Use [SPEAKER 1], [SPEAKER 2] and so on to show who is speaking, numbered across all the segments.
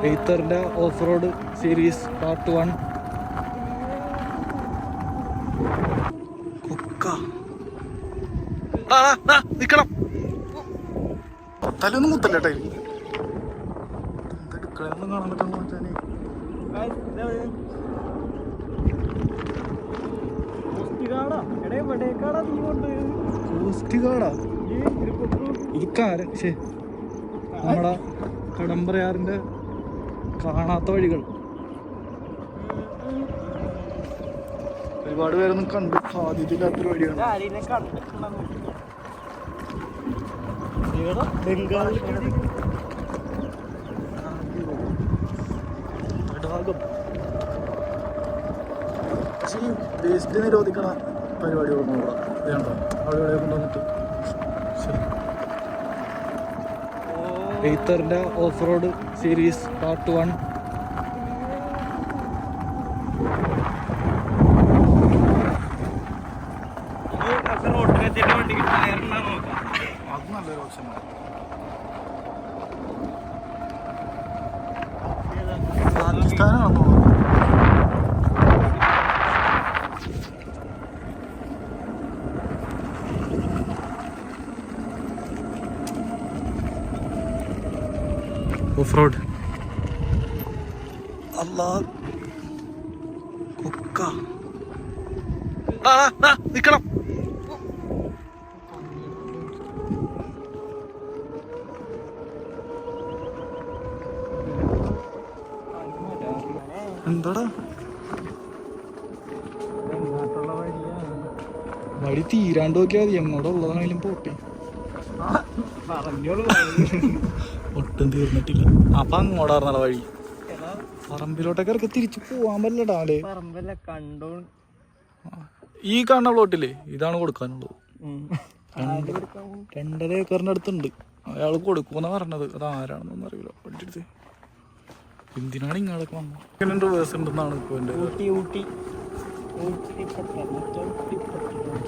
[SPEAKER 1] എയ്ത്തറിന്റെ off road series part 1. നിക്കണം തലൊന്നും മുത്തല്ല time എന്തെടുക്കളൊന്നും കാണാൻ പറ്റുന്ന കോസ്റ്റ് ഗാർഡാ ഇത് കാരൻ നമ്മുടെ കടമ്പറയാറിന്റെ കാണാത്ത വഴികൾ. ഒരുപാട് പേരൊന്നും കണ്ട് സാധ്യതയില്ലാത്തൊരു വഴിയാണ്. പക്ഷേ ഈ വേസ്റ്റ് നിരോധിക്കണ പരിപാടികളൊന്നും ഇവിടെ വേണ്ട. അവിടെ ഇവിടെ കൊണ്ടുവന്നിട്ട് എയ്ത്തറിന്റെ ഓഫ് റോഡ് സീരീസ് പാർട്ട് 1. അത് നല്ലൊരു ഓപ്ഷനാണ്. രാജസ്ഥാനാണെന്നോ ഓഫ് റോഡ്. അല്ലാ കൊക്ക നിക്കണം. എന്താടാ വഴി തീരാണ്ട് നോക്കിയാൽ മതി. എങ്ങോട്ട് ഉള്ളതാണെങ്കിലും പോട്ടെ. ഒട്ടും തീർന്നിട്ടില്ല. അപ്പൊ അങ്ങോട്ടാർന്നട വഴി. പറമ്പിലോട്ടൊക്കെ ഇറക്കി തിരിച്ചു പോവാൻ പറ്റില്ലടാ. ഈ കാണുന്ന പ്ലോട്ടില്ലേ ഇതാണ് കൊടുക്കാനുള്ളത്. 2.5 ഏക്കറിന്റെ അടുത്തുണ്ട്. അയാൾ കൊടുക്കൂന്നാ പറഞ്ഞത്. അത് ആരാണെന്നൊന്നും അറിയില്ല. വണ്ടിയെടുത്ത് എന്തിനാണ് ഇങ്ങോട്ടൊക്കെ വന്നത്? റിവേഴ്സ് ഉണ്ടെന്നാണ് ഇപ്പൊ എന്റെ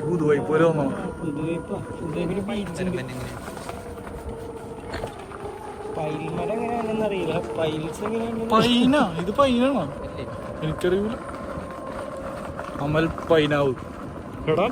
[SPEAKER 1] പുതുവൈ പോലെ വന്നോ. പൈന ഇത് പൈനാണോ എനിക്കറിയൂല. അമൽ പൈനാവ് എടാ